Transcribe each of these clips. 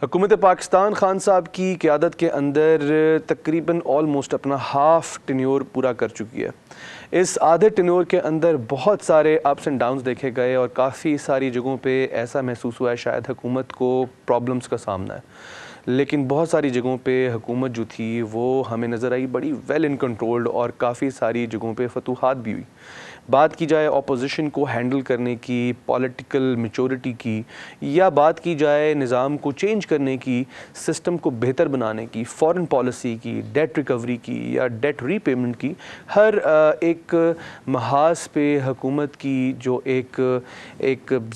حکومت پاکستان خان صاحب کی قیادت کے اندر تقریباً آلموسٹ اپنا ہاف ٹینیور پورا کر چکی ہے۔ اس آدھے ٹینیور کے اندر بہت سارے اپس اینڈ ڈاؤنز دیکھے گئے اور کافی ساری جگہوں پہ ایسا محسوس ہوا ہے شاید حکومت کو پرابلمس کا سامنا ہے، لیکن بہت ساری جگہوں پہ حکومت جو تھی وہ ہمیں نظر آئی بڑی ویل ان کنٹرولڈ، اور کافی ساری جگہوں پہ فتوحات بھی ہوئی۔ بات کی جائے اپوزیشن کو ہینڈل کرنے کی، پولیٹیکل میچورٹی کی، یا بات کی جائے نظام کو چینج کرنے کی، سسٹم کو بہتر بنانے کی، فارن پالیسی کی، ڈیٹ ریکوری کی یا ڈیٹ ری پیمنٹ کی، ہر ایک محاذ پہ حکومت کی جو ایک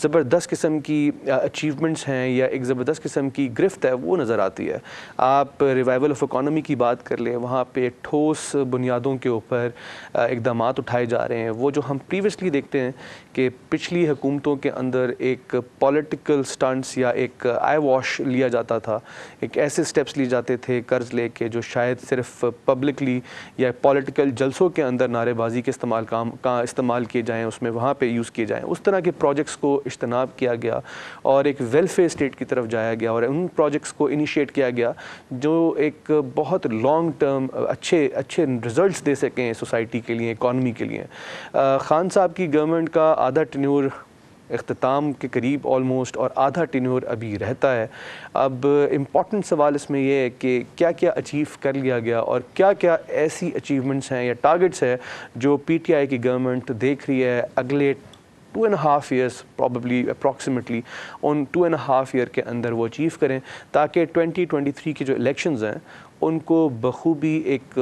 زبردست قسم کی اچیومنٹس ہیں یا ایک زبردست قسم کی گرفت ہے وہ نظر آتی ہے۔ آپ ریوائول آف اکانومی کی بات کر لیں، وہاں پہ ٹھوس بنیادوں کے اوپر اقدامات اٹھائے جا رہے ہیں۔ وہ جو ہم پریویسلی دیکھتے ہیں کہ پچھلی حکومتوں کے اندر ایک پولیٹیکل سٹنٹس یا ایک آئی واش لیا جاتا تھا، ایک ایسے سٹیپس لیے جاتے تھے قرض لے کے جو شاید صرف پبلکلی یا پولیٹیکل جلسوں کے اندر نعرے بازی کے استعمال کیے جائیں، اس میں وہاں پہ یوز کیے جائیں، اس طرح کے پروجیکٹس کو اجتناب کیا گیا اور ایک ویلفیئر اسٹیٹ کی طرف جایا گیا اور ان پروجیکٹس کو انیشیٹ کیا گیا جو ایک بہت لانگ ٹرم اچھے رزلٹس دے سکیں سوسائٹی کے لیے، اکانومی کے لیے۔ خان صاحب کی گورنمنٹ کا آدھا ٹینیور اختتام کے قریب آلموسٹ، اور آدھا ٹینیور ابھی رہتا ہے۔ اب امپورٹنٹ سوال اس میں یہ ہے کہ کیا کیا اچیو کر لیا گیا اور کیا کیا ایسی اچیومنٹس ہیں یا ٹارگٹس ہیں جو پی ٹی آئی کی گورنمنٹ دیکھ رہی ہے اگلے 2.5 ایئرس پرابیبلی اپروکسیمیٹلی ان 2.5 ایئر کے اندر وہ اچیو کریں، تاکہ 2023 کی جو الیکشنز ہیں ان کو بخوبی ایک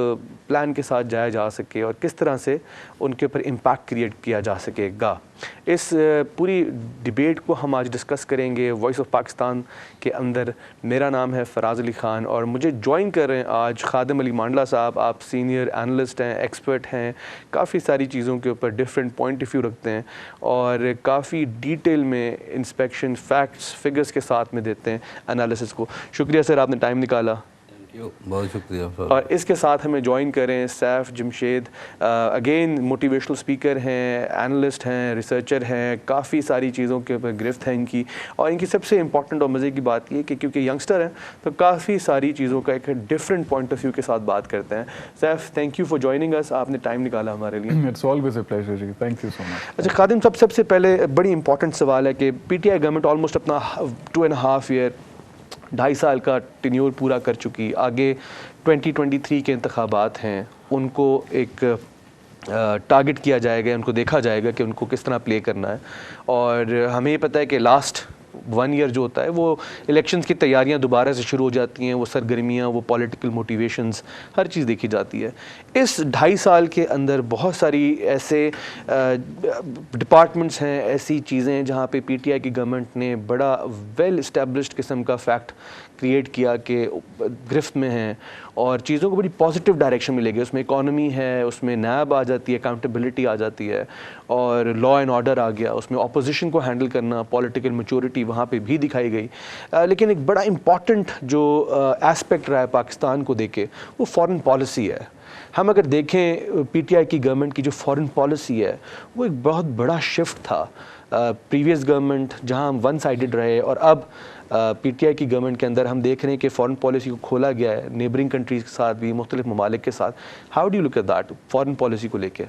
پلان کے ساتھ جایا جا سکے اور کس طرح سے ان کے اوپر امپیکٹ کریٹ کیا جا سکے گا۔ اس پوری ڈیبیٹ کو ہم آج ڈسکس کریں گے وائس آف پاکستان کے اندر۔ میرا نام ہے فراز علی خان اور مجھے جوائن کر رہے ہیں آج خادم علی مانڈلا صاحب۔ آپ سینئر اینالسٹ ہیں، ایکسپرٹ ہیں، کافی ساری چیزوں کے اوپر ڈفرینٹ پوائنٹ آف ویو رکھتے ہیں اور کافی ڈیٹیل میں انسپیکشن، فیکٹس، فگرز کے ساتھ میں دیتے ہیں انالیسس کو۔ شکریہ سر، آپ نے ٹائم نکالا۔ بہت شکریہ۔ اور اس کے ساتھ ہمیں جوائن کریں Saif Jamshed, again motivational speaker ہیں، اینالسٹ ہیں، ریسرچر ہیں، کافی ساری چیزوں کے اوپر گرفت ہے ان کی، اور ان کی سب سے امپورٹنٹ اور مزے کی بات یہ کہ کیونکہ ینگسٹر ہیں تو کافی ساری چیزوں کا ایک ڈفرینٹ پوائنٹ آف ویو کے ساتھ بات کرتے ہیں۔ Saif, thank you for joining اس، آپ نے ٹائم نکالا ہمارے لیے۔ اٹس آلویز اے پلیزر جی، تھینک یو سو مچ۔ اچھا خادم صاحب، سب سے پہلے بڑی امپورٹنٹ سوال ہے کہ P T I government almost اپنا 2.5 ایئر، 2.5 سال کا ٹینیور پورا کر چکی، آگے 2023 کے انتخابات ہیں، ان کو ایک ٹارگٹ کیا جائے گا، ان کو دیکھا جائے گا کہ ان کو کس طرح پلے کرنا ہے، اور ہمیں یہ پتہ ہے کہ لاسٹ 1 ایئر جو ہوتا ہے وہ الیکشنز کی تیاریاں دوبارہ سے شروع ہو جاتی ہیں، وہ سرگرمیاں، وہ پولیٹیکل موٹیویشنز، ہر چیز دیکھی جاتی ہے۔ اس 2.5 سال کے اندر بہت ساری ایسے ڈپارٹمنٹس ہیں، ایسی چیزیں جہاں پہ پی ٹی آئی کی گورنمنٹ نے بڑا ویل اسٹیبلشڈ قسم کا فیکٹ کریٹ کیا کہ گرفت میں ہیں اور چیزوں کو بڑی پازیٹیو ڈائریکشن میں لے گئے۔ اس میں اکانومی ہے، اس میں نیب آ جاتی ہے، اکاؤنٹیبلٹی آ جاتی ہے، اور لا اینڈ آرڈر آ گیا، اس میں اپوزیشن کو ہینڈل کرنا، پولیٹیکل میچورٹی وہاں پہ بھی دکھائی گئی۔ لیکن ایک بڑا امپورٹنٹ جو ایسپیکٹ رہا ہے پاکستان کو دیکھے وہ فارن پالیسی ہے۔ ہم اگر دیکھیں پی ٹی آئی کی گورنمنٹ کی جو فارن پالیسی ہے وہ ایک بہت بڑا شفٹ تھا۔ پریویس گورنمنٹ جہاں ہم ون سائیڈڈ رہے، اور اب پی ٹی آئی کی گورنمنٹ کے اندر ہم دیکھ رہے ہیں کہ فارن پالیسی کو کھولا گیا ہے نیبرنگ کنٹریز کے ساتھ بھی، مختلف ممالک کے ساتھ۔ How do you look at that foreign policy کو لے کے؟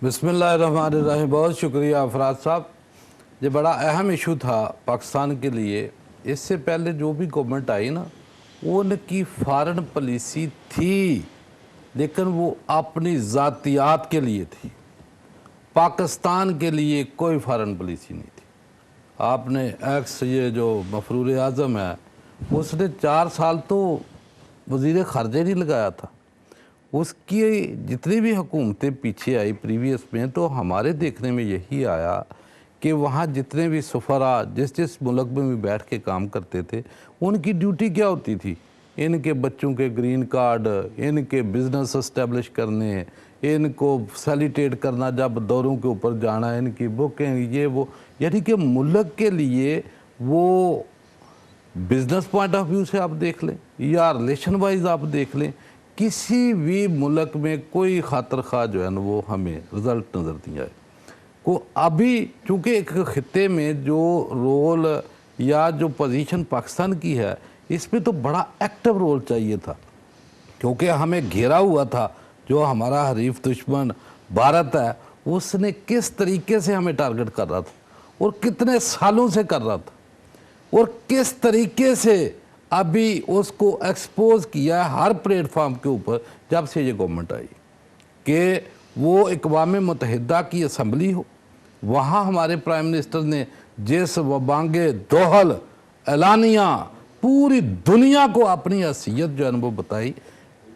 بسم اللہ الرحمن الرحیم۔ بہت شکریہ فراز صاحب، یہ بڑا اہم ایشو تھا پاکستان کے لیے۔ اس سے پہلے جو بھی گورنمنٹ آئی نا، وہ ان کی فارن پالیسی تھی لیکن وہ اپنی ذاتیات کے لیے تھی، پاکستان کے لیے کوئی فارن پالیسی نہیں تھی۔ آپ نے ایکس یہ جو مفرور اعظم ہے، اس نے 4 سال تو وزیر خارجہ نہیں لگایا تھا۔ اس کی جتنی بھی حکومتیں پیچھے آئی پریویس میں، تو ہمارے دیکھنے میں یہی آیا کہ وہاں جتنے بھی سفراء جس ملک میں بھی بیٹھ کے کام کرتے تھے، ان کی ڈیوٹی کیا ہوتی تھی؟ ان کے بچوں کے گرین کارڈ، ان کے بزنس اسٹیبلش کرنے، ان کو فیسیلیٹیٹ کرنا، جب دوروں کے اوپر جانا، ان کی بکنگ، یہ وہ، یعنی کہ ملک کے لیے وہ بزنس پوائنٹ آف ویو سے آپ دیکھ لیں یا ریلیشن وائز آپ دیکھ لیں، کسی بھی ملک میں کوئی خاطر خواہ جو ہے نا وہ ہمیں رزلٹ نظر نہیں آئے۔ کو ابھی چونکہ ایک خطے میں جو رول या जो पोजीशन पाकिस्तान की है, इसमें तो बड़ा एक्टिव रोल चाहिए था, क्योंकि हमें घेरा हुआ था। जो हमारा हरीफ दुश्मन भारत है, उसने किस तरीके से हमें टारगेट कर रहा था और कितने सालों से कर रहा था, और किस तरीके से अभी उसको एक्सपोज किया है हर प्लेटफार्म के ऊपर जब से ये गवर्नमेंट आई, कि वो अक़वाम मुत्तहिदा की असम्बली हो, वहाँ हमारे प्राइम मिनिस्टर ने जिस वबांगे दोहल एलानिया पूरी दुनिया को अपनी हैसियत जो है वो बताई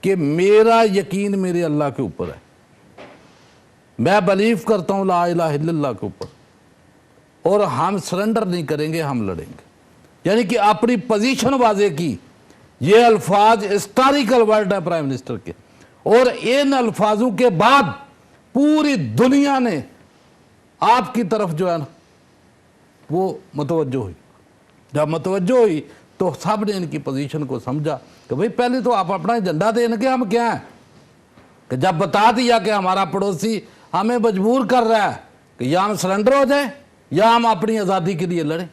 कि मेरा यकीन मेरे अल्लाह के ऊपर है, मैं बिलीव करता हूँ ला इलाहा इल्लल्लाह के ऊपर, और हम सरेंडर नहीं करेंगे, हम लड़ेंगे। यानी कि अपनी पोजीशन वाजे की। ये अल्फाज हिस्टोरिकल वर्ड है प्राइम मिनिस्टर के, और इन अल्फाजों के बाद पूरी दुनिया ने आपकी तरफ जो है ना वो मुतवज्जो हुई। जब मुतवज्जो हुई तो सब ने इनकी पोजीशन को समझा कि भाई पहले तो आप अपना एजेंडा देने के हम क्या हैं, कि जब बता दिया कि हमारा पड़ोसी हमें मजबूर कर रहा है कि या हम सरेंडर हो जाए या हम अपनी आज़ादी के लिए लड़ें,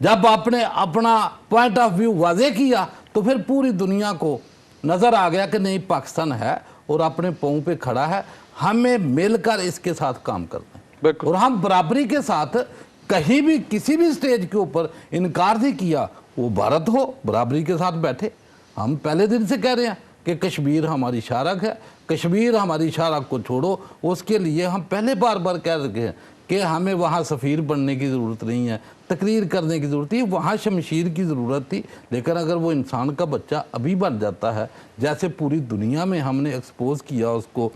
जब आपने अपना पॉइंट ऑफ व्यू वाजे किया तो फिर पूरी दुनिया को नज़र आ गया कि नहीं, पाकिस्तान है और अपने पाँव पे खड़ा है, हमें मिलकर इसके साथ काम करना है। और हम बराबरी के साथ कहीं भी किसी भी स्टेज के ऊपर इनकार नहीं किया। वो भारत हो, बराबरी के साथ बैठे। हम पहले दिन से कह रहे हैं कि कश्मीर हमारी शारक है, कश्मीर हमारी शारक को छोड़ो। उसके लिए हम पहले बार बार कह रहे हैं कि हमें वहाँ सफ़ीर बनने की ज़रूरत नहीं है, तकरीर करने की ज़रूरत थी, वहाँ शमशीर की ज़रूरत थी। लेकिन अगर वो इंसान का बच्चा अभी बन जाता है, जैसे पूरी दुनिया में हमने एक्सपोज किया उसको,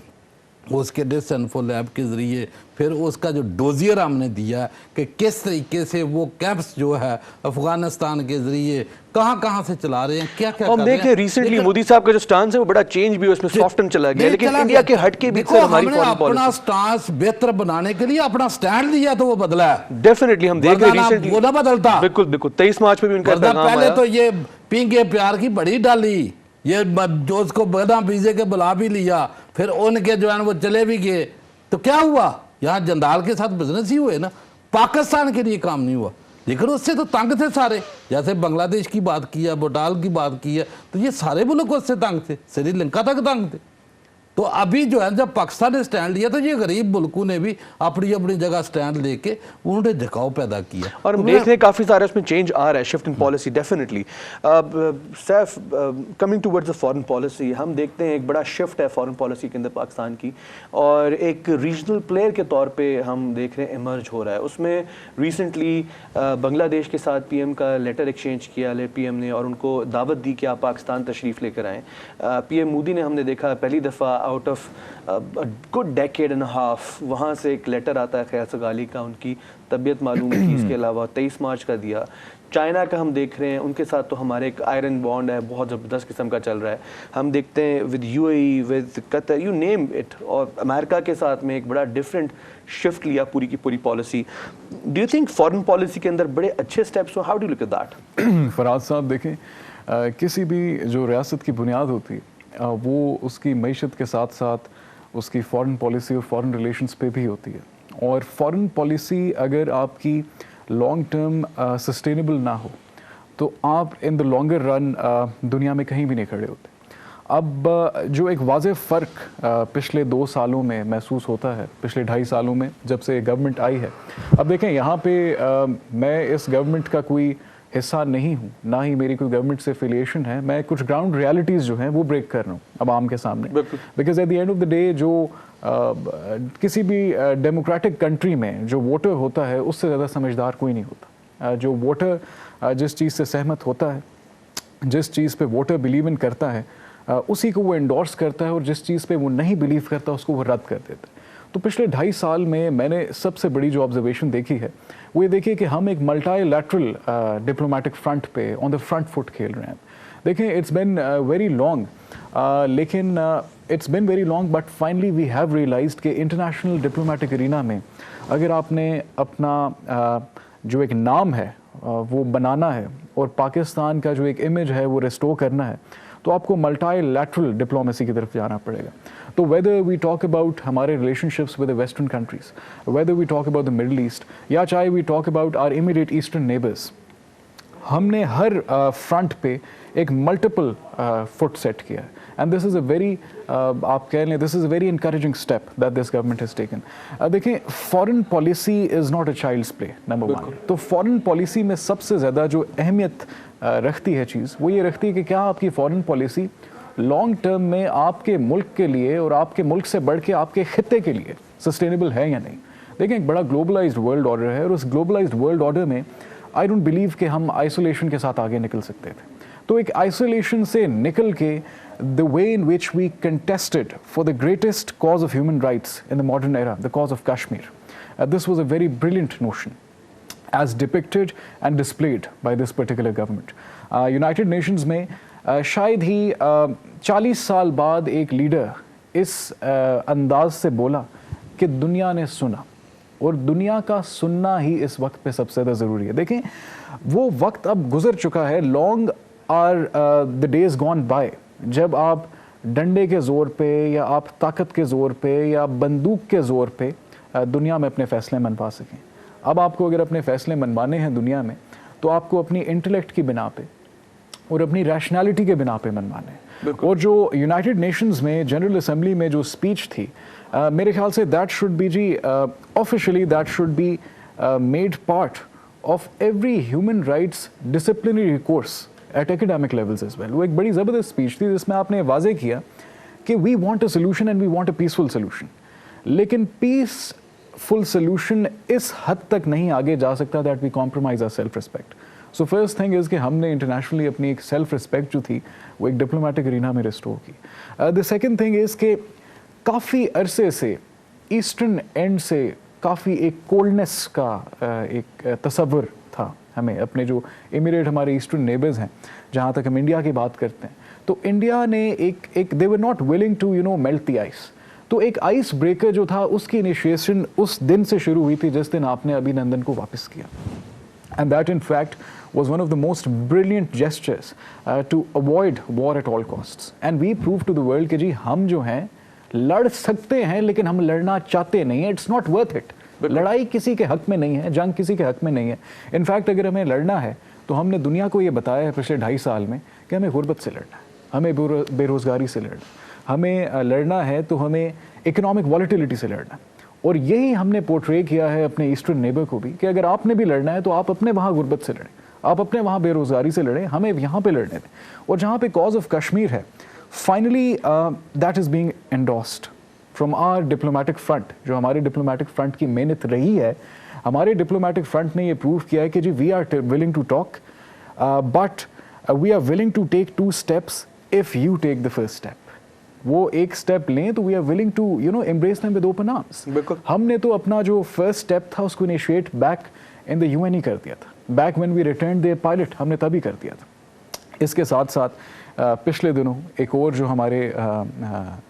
उसके डिसइंफो लैब के ज़रिए, फिर उसका जो डोजियर हमने दिया कि किस तरीके से वो कैंप्स जो है अफगानिस्तान के ज़रिए कहाँ से चला रहे हैं, क्या क्या हम देखें रिसेंटली मोदी साहब का जो स्टांस है वो बड़ा चेंज भी उसमें सॉफ्टन चला गया, लेकिन इंडिया के हट के भी हमने अपना स्टांस बेहतर बनाने के लिए अपना स्टैंड लिया तो वो बदला है। डेफिनेटली हम देख रहे हैं रिसेंटली वो ना बदलता। बिल्कुल बिल्कुल 23 मार्च पे भी उनका पहले तो ये पिंगे प्यार की बड़ी डाली, ये जो उसको बिना वीजे के बुला भी लिया, फिर उनके जो है वो चले भी गए, तो क्या हुआ, यहाँ जंदाल के साथ बिजनेस ही हुए ना, पाकिस्तान के लिए काम नहीं हुआ। लेकिन उससे तो तंग थे सारे, जैसे बांग्लादेश की बात की है, भूटान की बात की है, तो ये सारे मुल्क उससे तंग थे, श्रीलंका तक तंग थे। तो अभी जो है जब पाकिस्तान ने स्टैंड लिया तो ये गरीब मुल्कों ने भी अपनी अपनी जगह स्टैंड लेके उन्होंने झुकाव पैदा किया, और हम देख रहे हैं काफ़ी सारा इसमें चेंज आ रहा है, shift in policy definitely. Saif, coming towards the foreign policy, हम देखते हैं एक बड़ा शिफ्ट है फॉरेन पॉलिसी के अंदर पाकिस्तान की, और एक रीजनल प्लेयर के तौर पे हम देख रहे हैं इमर्ज हो रहा है। उसमें रिसेंटली बांग्लादेश के साथ पीएम का लेटर एक्सचेंज किया पीएम ने, और उनको दावत दी कि आप पाकिस्तान तशरीफ़ लेकर आएँ। पीएम मोदी ने हमने देखा पहली दफ़ा out of good decade and half वहाँ से एक लेटर आता है ख़याल सगाली का, उनकी तबीयत मालूम की, इसके अलावा 23 मार्च का दिया। चाइना का हम देख रहे हैं, उनके साथ तो हमारे एक आयरन बॉन्ड है, बहुत ज़बरदस्त किस्म का चल रहा है। हम देखते हैं with UAE, with Qatar, you name it, और अमेरिका के साथ में एक बड़ा डिफरेंट शिफ्ट लिया पूरी की पूरी policy. Do you think foreign policy के अंदर बड़े अच्छे स्टेप्स हो? How do you look at that? Faraz साहब देखें, किसी भी जो रियासत की बुनियाद होती है वो उसकी मईशत के साथ साथ उसकी फॉरेन पॉलिसी और फॉरेन रिलेशंस पे भी होती है। और फॉरेन पॉलिसी अगर आपकी लॉन्ग टर्म सस्टेनेबल ना हो तो आप इन द लॉन्गर रन दुनिया में कहीं भी नहीं खड़े होते। अब जो एक वाज़ेह फ़र्क पिछले 2 सालों में महसूस होता है, पिछले 2.5 सालों में जब से गवर्नमेंट आई है। अब देखें यहाँ पे मैं इस गवर्नमेंट का कोई हिस्सा नहीं हूँ, ना ही मेरी कोई गवर्नमेंट से एफिलिएशन है, मैं कुछ ग्राउंड रियलिटीज़ जो हैं वो ब्रेक कर रहा हूँ अब आम के सामने। Because at the end of the day जो किसी भी डेमोक्रेटिक कंट्री में जो वोटर होता है उससे ज़्यादा समझदार कोई नहीं होता। जो वोटर जिस चीज़ से सहमत होता है, जिस चीज़ पे वोटर बिलीव इन करता है, उसी को वो एंडोर्स करता है, और जिस चीज़ पे वो नहीं बिलीव करता उसको वो रद्द कर देता है। तो पिछले 2.5 साल में मैंने सबसे बड़ी जो ऑब्जर्वेशन देखी है वो ये देखिए कि हम एक मल्टीलैटरल डिप्लोमेटिक फ्रंट पे ऑन द फ्रंट फुट खेल रहे हैं। देखें इट्स बिन वेरी लॉन्ग, लेकिन it's been very long but finally we have realised कि इंटरनेशनल डिप्लोमेटिक एरिना में अगर आपने अपना जो एक नाम है वो बनाना है और पाकिस्तान का जो एक इमेज है वो रिस्टोर करना है, तो आपको मल्टीलैटरल डिप्लोमेसी की तरफ जाना पड़ेगा। तो वेदर वी टॉक अबाउट हमारे relationships with the western countries, whether we talk about the Middle East, या चाहे we talk about our immediate eastern neighbours, ہم نے ہر فرنٹ پہ ایک ملٹیپل فٹ سیٹ کیا ہے and this is a very آپ کہہ لیں this is a very encouraging step that this government has taken. دیکھیں foreign policy is not a child's play number 1. تو فارن پالیسی میں سب سے زیادہ جو اہمیت رکھتی ہے چیز وہ یہ رکھتی ہے کہ کیا آپ کی فارن پالیسی لانگ ٹرم میں آپ کے ملک کے لیے اور آپ کے ملک سے بڑھ کے آپ کے خطے کے لیے سسٹینیبل ہے یا نہیں. دیکھیں ایک بڑا گلوبلائزڈ ورلڈ آرڈر ہے اور اس گلوبلائزڈ ورلڈ آرڈر میں آئی ڈونٹ بلیو کہ ہم آئسولیشن کے ساتھ آگے نکل سکتے تھے. تو ایک آئسولیشن سے نکل کے the way in which we contested for the greatest cause of human rights in the modern era, the cause of Kashmir. This was a very brilliant notion as depicted and displayed by this particular government. United Nations میں شاید ہی 40 سال بعد ایک leader اس انداز سے بولا کہ دنیا نے سنا اور دنیا کا سننا ہی اس وقت پہ سب سے زیادہ ضروری ہے. دیکھیں وہ وقت اب گزر چکا ہے. Long are the days gone by جب آپ ڈنڈے کے زور پہ یا آپ طاقت کے زور پہ یا بندوق کے زور پہ دنیا میں اپنے فیصلے منوا سکیں. اب آپ کو اگر اپنے فیصلے منوانے ہیں دنیا میں تو آپ کو اپنی انٹلیکٹ کی بنا پہ اور اپنی ریشنالٹی کے بنا پہ منوانے ہیں. اور جو یونائٹڈ نیشنز میں جنرل اسمبلی میں جو اسپیچ تھی میرے خیال سے دیٹ شوڈ بی جی officially that should be made part of every human rights disciplinary course at academic levels as well. وہ ایک بڑی زبردست اسپیچ تھی جس میں آپ نے واضح کیا کہ we want a solution and we want a peaceful solution. لیکن پیسفل سولوشن اس حد تک نہیں آگے جا سکتا that we compromise our self respect. So first thing is کہ ہم نے انٹرنیشنلی اپنی ایک سیلف رسپیکٹ جو تھی وہ ایک ڈپلومیٹک ارینا میں ریسٹور کی. دا سیکنڈ تھنگ از کہ کافی عرصے سے ایسٹرن اینڈ سے کافی ایک کولڈنس کا ایک تصور تھا ہمیں. اپنے جو امیریٹ ہمارے ایسٹرن نیبرز ہیں جہاں تک ہم انڈیا کی بات کرتے ہیں تو انڈیا نے ایک they were not willing to melt the ice. تو ایک آئس بریکر جو تھا اس کی انیشیشن اس دن سے شروع ہوئی تھی جس دن آپ نے ابھی نندن کو واپس کیا. And that in fact was one of the most brilliant gestures to avoid war at all costs. And we proved to the world کہ جی ہم جو ہیں لڑ سکتے ہیں لیکن ہم لڑنا چاہتے نہیں ہیں. It's not worth it. لڑائی کسی کے حق میں نہیں ہے, جنگ کسی کے حق میں نہیں ہے. ان فیکٹ اگر ہمیں لڑنا ہے تو ہم نے دنیا کو یہ بتایا ہے پچھلے 2.5 سال میں کہ ہمیں غربت سے لڑنا ہے, ہمیں بے روزگاری سے لڑنا ہے, ہمیں لڑنا ہے تو ہمیں اکنامک والیٹیلٹی سے لڑنا ہے. اور یہی ہم نے پورٹرے کیا ہے اپنے ایسٹرن نیبر کو بھی کہ اگر آپ نے بھی لڑنا ہے تو آپ اپنے وہاں غربت سے لڑیں, آپ اپنے وہاں بے روزگاری سے لڑیں, ہمیں یہاں پہ لڑنے دیں. اور جہاں پہ کاز آف کشمیر ہے finally that is being endorsed from our diplomatic front. جو ہمارے ڈپلومیٹک فرنٹ کی محنت رہی ہے, ہمارے ڈپلومیٹک فرنٹ نے یہ پروو کیا ہے کہ جی we are willing to talk but we are willing to take 2 steps if you take the first step. وہ ایک اسٹیپ لیں تو we are willing to embrace them with open arms. ہم نے تو اپنا جو فرسٹ اسٹیپ تھا اس کو initiate back in the UN ہی کر دیا تھا. Back when we return their pilot ہم نے تبھی کر دیا تھا. اس کے ساتھ ساتھ پچھلے دنوں ایک اور جو ہمارے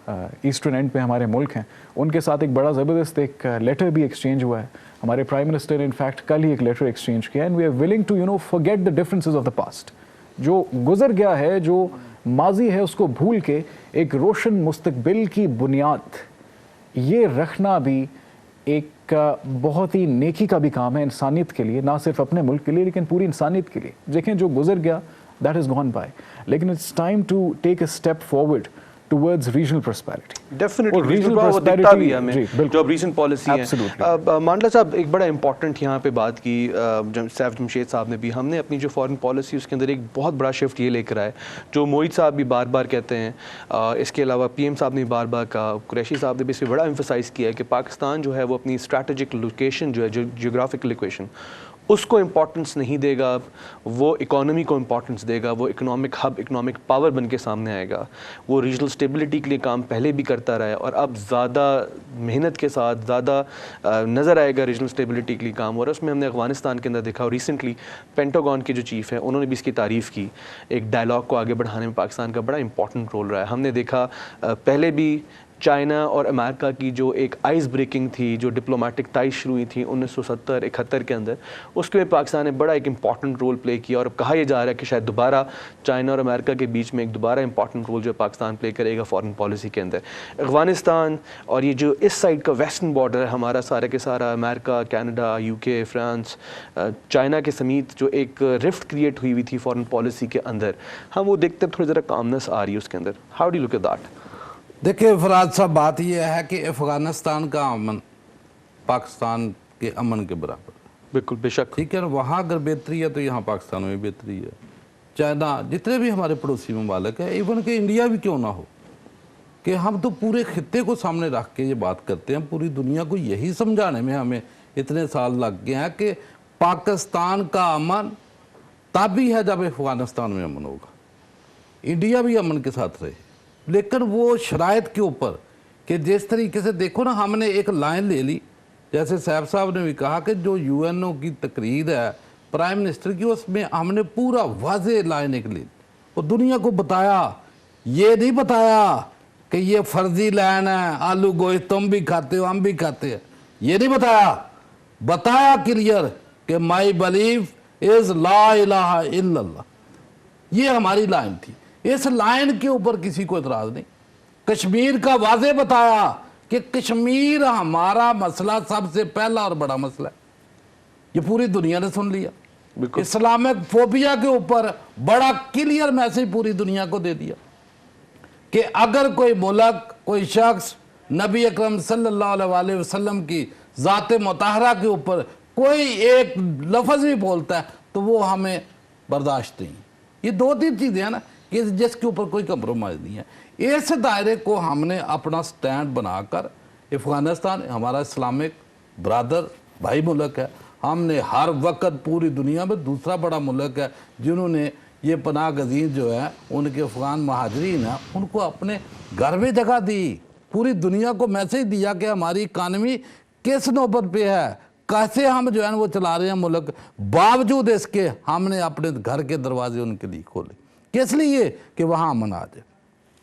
ایسٹرن اینڈ پہ ہمارے ملک ہیں ان کے ساتھ ایک بڑا زبردست ایک لیٹر بھی ایکسچینج ہوا ہے. ہمارے پرائم منسٹر نے انفیکٹ کل ہی ایک لیٹر ایکسچینج کیا and we are willing to forget the differences of the past. جو گزر گیا ہے, جو ماضی ہے, اس کو بھول کے ایک روشن مستقبل کی بنیاد یہ رکھنا بھی ایک بہت ہی نیکی کا بھی کام ہے انسانیت کے لیے, نہ صرف اپنے ملک کے لیے لیکن پوری انسانیت کے لیے. دیکھیں جو گزر گیا that has gone by, لیکن it's time to take a step forward towards regional prosperity. Definitely regional prosperity دکھتا بھی ہمیں جو اب ریسنٹ پالیسی ہے. مانڈلا صاحب ایک بڑا امپورٹنٹ یہاں پہ بات کی سیف جمشید صاحب نے بھی, ہم نے اپنی جو فارن پالیسی اس کے اندر ایک بہت بڑا شفٹ یہ لے کر آئے جو موعید صاحب بھی بار بار کہتے ہیں, اس کے علاوہ PM صاحب نے بار بار کہا, قریشی صاحب نے بھی اس پہ بڑا ایمفسائز کیا ہے کہ پاکستان جو ہے وہ اپنی اسٹریٹجک لوکیشن جو ہے جیوگرافک لوکیشن اس کو امپورٹنس نہیں دے گا, وہ اکانومی کو امپورٹنس دے گا, وہ اکنامک ہب اکنامک پاور بن کے سامنے آئے گا. وہ ریجنل اسٹیبلٹی کے لیے کام پہلے بھی کرتا رہا ہے اور اب زیادہ محنت کے ساتھ زیادہ نظر آئے گا ریجنل اسٹیبلٹی کے لیے کام ہو رہا ہے. اس میں ہم نے افغانستان کے اندر دیکھا اور ریسنٹلی پینٹاگون کے جو چیف ہیں انہوں نے بھی اس کی تعریف کی. ایک ڈائلاگ کو آگے بڑھانے میں پاکستان کا بڑا امپورٹنٹ رول رہا ہے. ہم نے دیکھا پہلے بھی چائنا اور امریکہ کی جو ایک آئس بریکنگ تھی, جو ڈپلومیٹک ٹائز شروع ہوئی تھیں 1970-71 کے اندر, اس کے میں پاکستان نے بڑا ایک امپورٹنٹ رول پلے کیا, اور اب کہا یہ جا رہا ہے کہ شاید دوبارہ چائنا اور امریکہ کے بیچ میں ایک دوبارہ امپورٹنٹ رول جو پاکستان پلے کرے گا فارن پالیسی کے اندر. افغانستان اور یہ جو اس سائڈ کا ویسٹرن بارڈر ہے ہمارا سارا کے سارا, امریکہ, کینیڈا, یو کے, فرانس, چائنا کے سمیت جو ایک رفٹ کریٹ ہوئی ہوئی تھی فارن پالیسی کے اندر, ہم وہ دیکھتے ہیں تھوڑی ذرا کامنس آ رہی ہے اس کے اندر. How do you look at that? دیکھیں فراد صاحب, بات یہ ہے کہ افغانستان کا امن پاکستان کے امن کے برابر, بالکل بے شک, ٹھیک ہے نا. وہاں اگر بہتری ہے تو یہاں پاکستان میں بہتری ہے. چائنا, جتنے بھی ہمارے پڑوسی ممالک ہیں, ایون کہ انڈیا بھی کیوں نہ ہو, کہ ہم تو پورے خطے کو سامنے رکھ کے یہ بات کرتے ہیں, پوری دنیا کو یہی سمجھانے میں ہمیں اتنے سال لگ گئے ہیں کہ پاکستان کا امن تب ہی ہے جب افغانستان میں امن ہوگا. انڈیا بھی امن کے ساتھ رہے, لیکن وہ شرائط کے اوپر کہ جس طریقے سے دیکھو نا, ہم نے ایک لائن لے لی, جیسے صاحب صاحب نے بھی کہا کہ جو یو این او کی تقریر ہے پرائم منسٹر کی, اس میں ہم نے پورا واضح لائن ایک لی اور دنیا کو بتایا. یہ نہیں بتایا کہ یہ فرضی لائن ہے, آلو گوشت تم بھی کھاتے ہو ہم بھی کھاتے ہیں, یہ نہیں بتایا. بتایا کلیئر کہ مائی بلیف از لا الہ الا اللہ. یہ ہماری لائن تھی. اس لائن کے اوپر کسی کو اعتراض نہیں. کشمیر کا واضح بتایا کہ کشمیر ہمارا مسئلہ سب سے پہلا اور بڑا مسئلہ ہے. یہ پوری دنیا نے سن لیا. اسلامک فوبیا کے اوپر بڑا کلیئر میسج پوری دنیا کو دے دیا کہ اگر کوئی ملک, کوئی شخص نبی اکرم صلی اللہ علیہ وسلم کی ذات مطہرہ کے اوپر کوئی ایک لفظ بھی بولتا ہے تو وہ ہمیں برداشت نہیں. یہ دو تین چیزیں ہیں نا کہ جس کے اوپر کوئی کمپرومائز نہیں ہے. اس دائرے کو ہم نے اپنا سٹینڈ بنا کر, افغانستان ہمارا اسلامک برادر بھائی ملک ہے, ہم نے ہر وقت پوری دنیا میں دوسرا بڑا ملک ہے جنہوں نے یہ پناہ گزین جو ہے ان کے افغان مہاجرین ہیں ان کو اپنے گھر میں جگہ دی. پوری دنیا کو میسج دیا کہ ہماری اکانومی کس نوبت پہ ہے, کیسے ہم جو ہے وہ چلا رہے ہیں ملک, باوجود اس کے ہم نے اپنے گھر کے دروازے ان کے لیے کھولے. کس لیے؟ کہ وہاں امن آ جائے,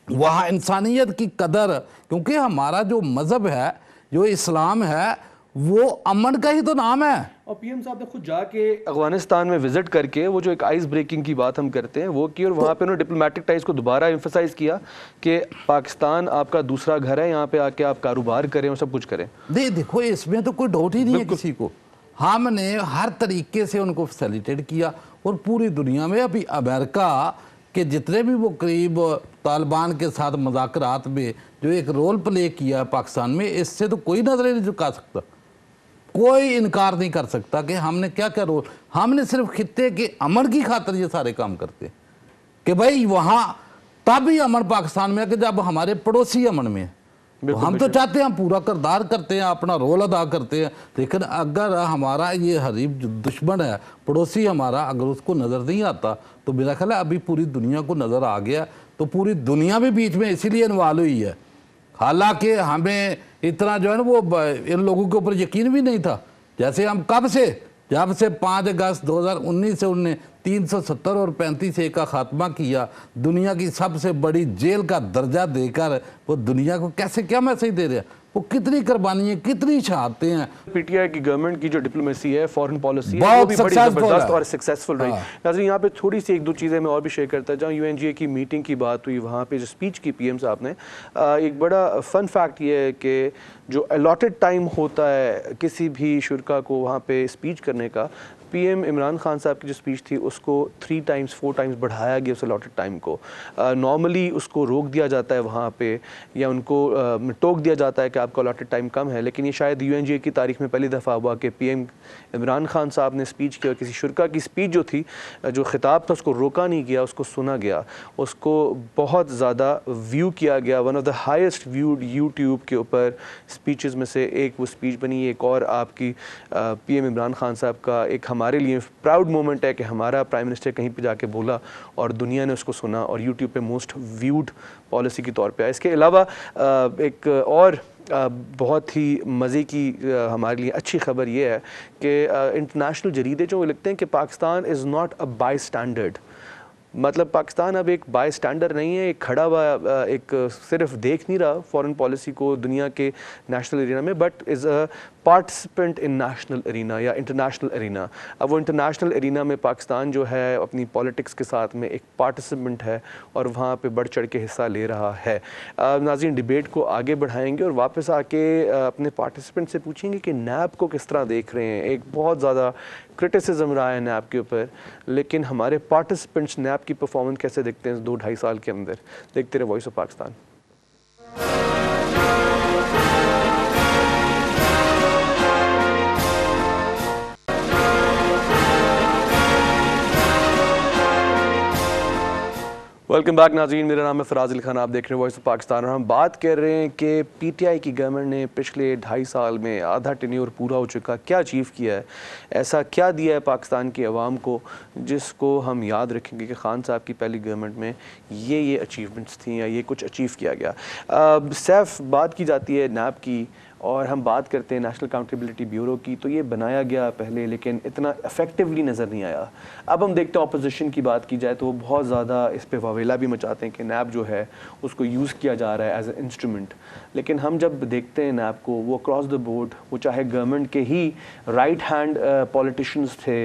وہاں انسانیت کی قدر, کیونکہ ہمارا جو مذہب ہے, جو اسلام ہے, وہ امن کا ہی تو نام ہے. اور پی ایم صاحب نے خود جا کے افغانستان میں وزٹ کر کے وہ جو ایک آئس بریکنگ کی بات ہم کرتے ہیں وہ کی, اور وہاں پہ انہوں نے ڈپلومیٹک ٹائز کو دوبارہ ایمفسائز کیا کہ پاکستان آپ کا دوسرا گھر ہے, یہاں پہ آ کے آپ کاروبار کریں اور سب کچھ کریں. دیکھو اس میں تو کوئی ڈاؤٹ ہی نہیں ہے کسی کو. ہم نے ہر طریقے سے ان کو فیسیلیٹیٹ کیا, اور پوری دنیا میں ابھی امریکہ کہ جتنے بھی وہ قریب طالبان کے ساتھ مذاکرات میں جو ایک رول پلے کیا پاکستان میں, اس سے تو کوئی نظر نہیں جھکا سکتا, کوئی انکار نہیں کر سکتا کہ ہم نے کیا کیا رول, ہم نے صرف خطے کے امن کی خاطر یہ سارے کام کرتے ہیں کہ بھائی وہاں تب ہی امن پاکستان میں ہے کہ جب ہمارے پڑوسی امن میں ہیں. ہم تو چاہتے ہیں ہم پورا کردار کرتے ہیں, اپنا رول ادا کرتے ہیں, لیکن اگر ہمارا یہ حریف جو دشمن ہے پڑوسی ہمارا, اگر اس کو نظر نہیں آتا تو میرا خیال ہے ابھی پوری دنیا کو نظر آ گیا, تو پوری دنیا بھی بیچ میں اسی لیے انوالو ہوئی ہے. حالانکہ ہمیں اتنا جو ہے نا وہ ان لوگوں کے اوپر یقین بھی نہیں تھا. جیسے ہم جب سے 5 اگست 2019 سے انہوں نے 370 اور 35A کا خاتمہ کیا, دنیا کی سب سے بڑی جیل کا درجہ دے کر وہ دنیا کو کیسے کیا میسج دے رہے ہیں, وہ کتنی قربانی ہیں, کتنی شہادتیں ہیں. پی ٹی آئی کی گورنمنٹ کی جو ڈپلومیسی ہے, فارن پالیسی ہے, وہ بھی بڑی زبردست اور سکسیسفل رہی. ناظرین یہاں پہ تھوڑی سی 1-2 چیزیں میں اور بھی شیئر کرتا جہاں یو این جی اے کی میٹنگ کی بات ہوئی, وہاں پہ جو اسپیچ کی پی ایم صاحب نے, ایک بڑا فن فیکٹ یہ ہے کہ جو الاٹڈ ٹائم ہوتا ہے کسی بھی شرکا کو وہاں پہ اسپیچ کرنے کا, پی ایم عمران خان صاحب کی جو اسپیچ تھی اس کو 3 ٹائمز 4 ٹائمز بڑھایا گیا اس الاٹڈ ٹائم کو. نارملی اس کو روک دیا جاتا ہے وہاں پہ, یا ان کو ٹوک دیا جاتا ہے کہ آپ کا الاٹڈ ٹائم کم ہے, لیکن یہ شاید یو این جی اے کی تاریخ میں پہلی دفعہ ہوا کہ پی ایم عمران خان صاحب نے اسپیچ کیا, کسی شرکا کی اسپیچ جو تھی, جو خطاب تھا, اس کو روکا نہیں گیا, اس کو سنا گیا, اس کو بہت زیادہ ویو کیا گیا. One of the highest viewed YouTube کے اوپر اسپیچز میں سے ایک وہ اسپیچ بنی. ایک اور آپ کی پی ایم عمران خان صاحب کا ایک ہمارے لیے پراؤڈ مومنٹ ہے کہ ہمارا پرائم منسٹر کہیں پہ جا کے بولا اور دنیا نے اس کو سنا, اور یوٹیوب پہ موسٹ ویوڈ پالیسی کے طور پہ آیا. اس کے علاوہ ایک اور بہت ہی مزے کی ہمارے لیے اچھی خبر یہ ہے کہ انٹرنیشنل جریدے جو لکھتے ہیں کہ پاکستان از ناٹ اے بائی اسٹینڈرڈ, मतलब पाकिस्तान अब एक बाय स्टैंडर नहीं है, एक खड़ा हुआ एक सिर्फ देख नहीं रहा फॉरेन पॉलिसी को दुनिया के नेशनल एरिना में, but is a participant in national arena या इंटरनेशनल एरिना। अब वो इंटरनेशनल एरिना में पाकिस्तान जो है अपनी पॉलिटिक्स के साथ में एक पार्टिसिपेंट है और वहाँ पे बढ़ चढ़ के हिस्सा ले रहा है। नाज़रीन, डिबेट को आगे बढ़ाएंगे और वापस आके अपने पार्टिसिपेंट से पूछेंगे कि नैब को किस तरह देख रहे हैं। एक बहुत ज़्यादा क्रिटिसिज्म रहा है नैब के ऊपर, लेकिन हमारे पार्टिसिपेंट्स नैब की परफॉर्मेंस कैसे देखते हैं 2-2.5 साल के अंदर। देखते रहे voice of Pakistan. Welcome back नाज़रीन, मेरा नाम है फराज अली खान, आप देख रहे हैं वॉइस ऑफ पाकिस्तान और हम बात कर रहे हैं कि पीटीआई की गवर्नमेंट ने पिछले 2.5 साल में आधा टेन्योर पूरा हो चुका, क्या अचीव किया है, ऐसा क्या दिया है पाकिस्तान की आवाम को जिसको हम याद रखेंगे कि खान साहब की पहली गवर्नमेंट में ये अचीवमेंट्स थी या ये कुछ अचीव किया गया। सैफ, बात की जाती है नैब की और हम बात करते हैं नेशनल अकाउंटेबिलिटी ब्यूरो की, तो ये बनाया गया पहले लेकिन इतना इफेक्टिवली नज़र नहीं आया। अब हम देखते हैं अपोजिशन की बात की जाए तो वो बहुत ज़्यादा इस पे वावेला भी मचाते हैं कि नैब जो है उसको यूज़ किया जा रहा है एज ए इंस्ट्रूमेंट, लेकिन हम जब देखते हैं नैब को, वो अक्रॉस द बोर्ड, वो चाहे गवर्नमेंट के ही राइट हैंड पॉलिटिशियंस थे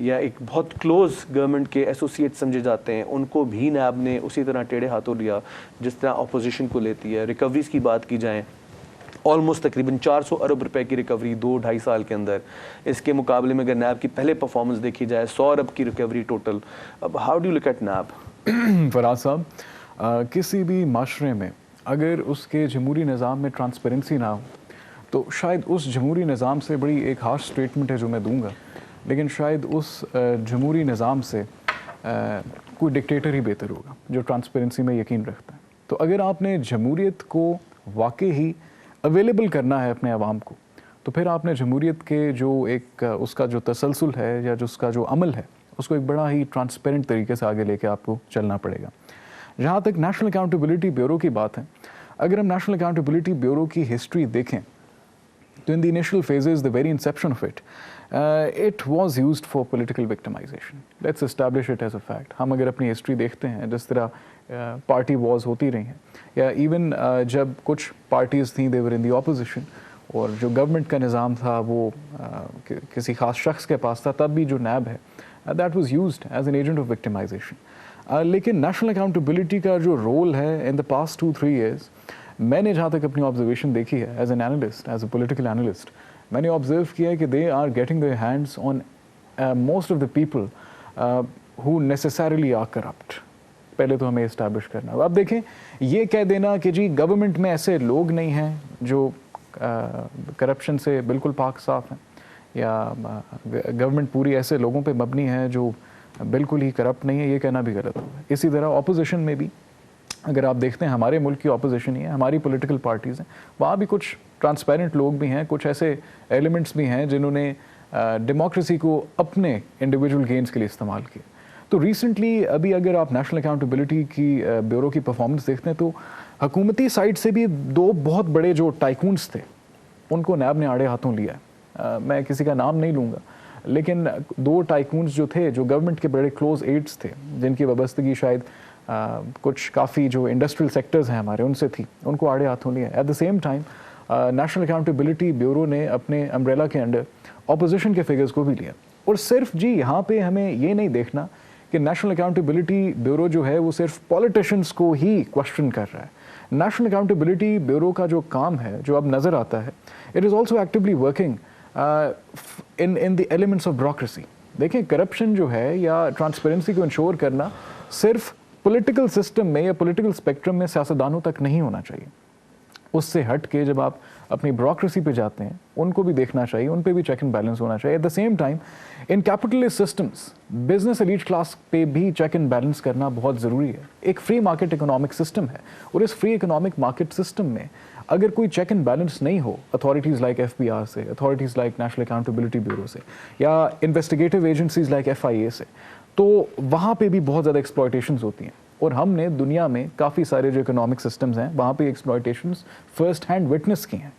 या एक बहुत क्लोज गवर्नमेंट के एसोसिएट समझे जाते हैं, उनको भी नैब ने उसी तरह टेढ़े हाथों लिया जिस तरह अपोजिशन को लेती है। रिकवरीज की बात की जाए, ऑलमोस्ट तकरीबन 400 अरब रुपए की रिकवरी 2-2.5 साल के अंदर। इसके मुकाबले में अगर नैब की पहले परफॉर्मेंस देखी जाए 100 अरब की रिकवरी टोटल। अब how do you look at NAB? Faraz साहब, किसी भी माशरे में अगर उसके जमहूरी निज़ाम में ट्रांसपेरेंसी ना हो तो शायद उस जमहूरी निज़ाम से, बड़ी एक हार्श स्टेटमेंट है जो मैं दूंगा, लेकिन शायद उस जमहूरी निज़ाम से कोई डिक्टेटर ही बेहतर होगा जो ट्रांसपेरेंसी में यकीन रखता है। तो अगर आपने जमहूरियत को वाकई ही अवेलेबल करना है अपने आवाम को, तो फिर आपने जमहूरियत के जो एक उसका जो तसलसल है या जो उसका जो अमल है उसको एक बड़ा ही ट्रांसपेरेंट तरीके से आगे लेके आपको चलना पड़ेगा। जहाँ तक नेशनल अकाउंटेबिलिटी ब्यूरो की बात है, अगर हम नेशनल अकाउंटेबिलिटी ब्यूरो की हिस्ट्री देखें तो in the initial phases, the very inception of it was used for political victimisation. Let's establish it as a fact. हम अगर अपनी हिस्ट्री देखते हैं जिस तरह पार्टी वॉर्स होती रही हैं, या इवन जब कुछ पार्टीज़ थी दे वर इन द ऑपोजिशन और जो गवर्नमेंट का निज़ाम था वो किसी ख़ास शख्स के पास था, तब भी जो नैब है that was used as an agent of victimisation. लेकिन नेशनल अकाउंटेबिलिटी का जो रोल है इन द पास्ट 2-3 ईयर्स, मैंने जहाँ तक अपनी ऑब्जर्वेशन देखी है as an analyst, as a political analyst, मैंने ऑब्जर्व किया है कि they are getting their hands on most of the people who necessarily are corrupt. पहले तो हमें इस्टेब्लिश करना। अब देखें, ये कह देना कि जी गवर्नमेंट में ऐसे लोग नहीं हैं जो करप्शन से बिल्कुल पाक साफ हैं, या गवर्नमेंट पूरी ऐसे लोगों पे मबनी है जो बिल्कुल ही करप्ट नहीं है, ये कहना भी गलत होगा। इसी तरह अपोजिशन में भी अगर आप देखते हैं, हमारे मुल्क की अपोजिशन ही है, हमारी पॉलिटिकल पार्टीज़ हैं, वहाँ भी कुछ ट्रांसपेरेंट लोग भी हैं, कुछ ऐसे एलिमेंट्स भी हैं जिन्होंने डेमोक्रेसी को अपने इंडिविजुअल गेन्स के लिए इस्तेमाल किया। तो रिसेंटली अभी अगर आप नेशनल अकाउंटेबिलिटी की ब्यूरो की परफॉर्मेंस देखते हैं तो हुकूमती साइड से भी 2 बहुत बड़े जो टाइकून्स थे उनको नैब ने आड़े हाथों लिया है। मैं किसी का नाम नहीं लूँगा, लेकिन 2 टाइकून्स जो थे, जो गवर्नमेंट के बड़े क्लोज एड्स थे, जिनकी वाबस्तगी शायद कुछ काफ़ी जो इंडस्ट्रियल सेक्टर्स हैं हमारे उनसे थी, उनको आड़े हाथों लिया। At the same time national Accountability bureau ने अपने अम्ब्रेला के अंडर अपोजिशन के फिगर्स को भी लिया। और सिर्फ जी यहाँ पे हमें ये नहीं देखना कि नेशनल अकाउंटेबिलिटी ब्यूरो जो है वो सिर्फ पॉलिटिशियंस को ही क्वेश्चन कर रहा है। नेशनल अकाउंटेबिलिटी ब्यूरो का जो काम है, जो अब नज़र आता है, it is also actively working in the elements of bureaucracy. देखें, करप्शन जो है या ट्रांसपेरेंसी को इंश्योर करना सिर्फ पॉलिटिकल सिस्टम में या पॉलिटिकल स्पेक्ट्रम में सियासतदानों तक नहीं होना चाहिए। उससे हट के जब आप अपनी ब्यूरोक्रेसी पे जाते हैं, उनको भी देखना चाहिए, उन पे भी चेक एंड बैलेंस होना चाहिए। At the same time in capitalist systems, business elite class पे भी चेक एंड बैलेंस करना बहुत ज़रूरी है। एक फ्री मार्केट इकोनॉमिक सिस्टम है और इस फ्री इकोनॉमिक मार्केट सिस्टम में अगर कोई चेक एंड बैलेंस नहीं हो अथॉरिटीज़ लाइक FBR से, authorities like national Accountability bureau से, या इन्वेस्टिगेटिव एजेंसीज लाइक FIA से, तो वहाँ पे भी बहुत ज़्यादा एक्सप्लॉयटेशंस होती हैं। और हमने दुनिया में काफ़ी सारे जो इकोनॉमिक सिस्टम्स हैं वहाँ पे एक्सप्लॉयटेशंस फर्स्ट हैंड विटनेस की हैं।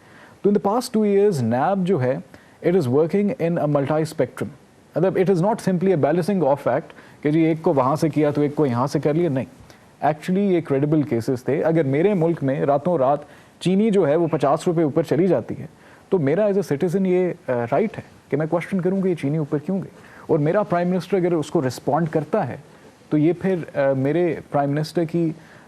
तो in the past 2 years NAB जो है, it is working in a multi spectrum. मतलब it is not simply a balancing of fact कि जी एक को वहाँ से किया तो एक को यहाँ से कर लिया, नहीं. एक्चुअली ये क्रेडिबल केसेस थे. अगर मेरे मुल्क में रातों रात चीनी जो है वो 50 रुपये ऊपर चली जाती है तो मेरा एज अ सिटीज़न ये राइट है कि मैं क्वेश्चन करूँ कि ये चीनी ऊपर क्यों गई. और मेरा प्राइम मिनिस्टर अगर उसको रिस्पॉन्ड करता है तो ये फिर मेरे प्राइम मिनिस्टर की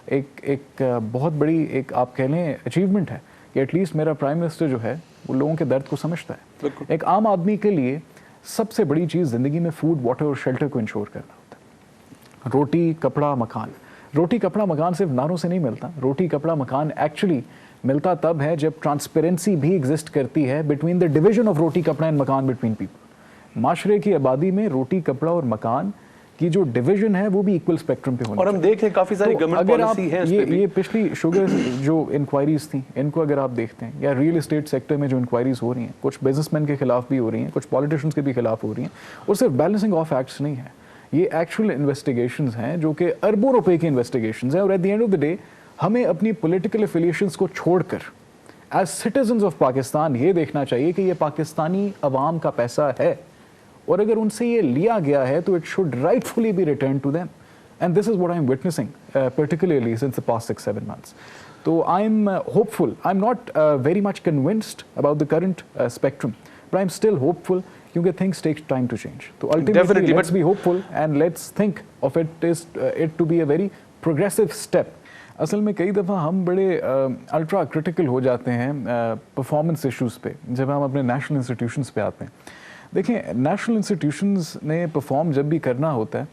एक बहुत बड़ी एक आप कह लें अचीवमेंट है कि एटलीस्ट मेरा प्राइम मिनिस्टर जो है वो लोगों के दर्द को समझता है. एक आम आदमी के लिए सबसे बड़ी चीज़ ज़िंदगी में फूड, वाटर और शेल्टर को इंश्योर करना होता है. रोटी, कपड़ा, मकान. रोटी, कपड़ा, मकान सिर्फ नारों से नहीं मिलता. रोटी, कपड़ा, मकान एक्चुअली मिलता तब है जब ट्रांसपेरेंसी भी एग्जिस्ट करती है बिटवीन द डिवीजन ऑफ रोटी, कपड़ा एंड मकान बिटवीन पीपल. माशरे की आबादी में रोटी, कपड़ा और मकान की जो डिवीजन है वो भी इक्वल स्पेक्ट्रम पे होना. और हम देख रहे हैं काफी सारी गवर्नमेंट पॉलिसी है. ये पिछली शुगर जो इंक्वायरीज थी इनको अगर आप देखते हैं, या रियल एस्टेट सेक्टर में जो इंक्वायरीज हो रही हैं, कुछ बिजनेसमैन के खिलाफ भी हो रही हैं, कुछ पॉलिटिशियंस के भी खिलाफ हो रही हैं, और सिर्फ बैलेंसिंग ऑफ एक्ट्स नहीं है, ये एक्चुअल इन्वेस्टिगेशंस हैं जो कि अरबों रुपए की इन्वेस्टिगेशंस हैं. और at the end of the day हमें अपनी पॉलिटिकल एफिलिएशंस को छोड़कर एज सिटीजन्स ऑफ पाकिस्तान ये देखना चाहिए कि ये पाकिस्तानी अवाम का पैसा है, और अगर उनसे ये लिया गया है तो it should rightfully be return to them. And this is what I am witnessing particularly since the past 6-7 months. तो I am hopeful. I am not very much convinced about the current spectrum, but I am still hopeful क्योंकि things take time to change. तो ultimately let's be hopeful and let's think of it to be a very progressive step. असल में कई दफ़ा हम बड़े ultra critical हो जाते हैं परफॉर्मेंस इश्यूज़ पे जब हम अपने नेशनल इंस्टीट्यूशंस पे आते हैं. देखें, नेशनल इंस्टीट्यूशंस ने परफॉर्म जब भी करना होता है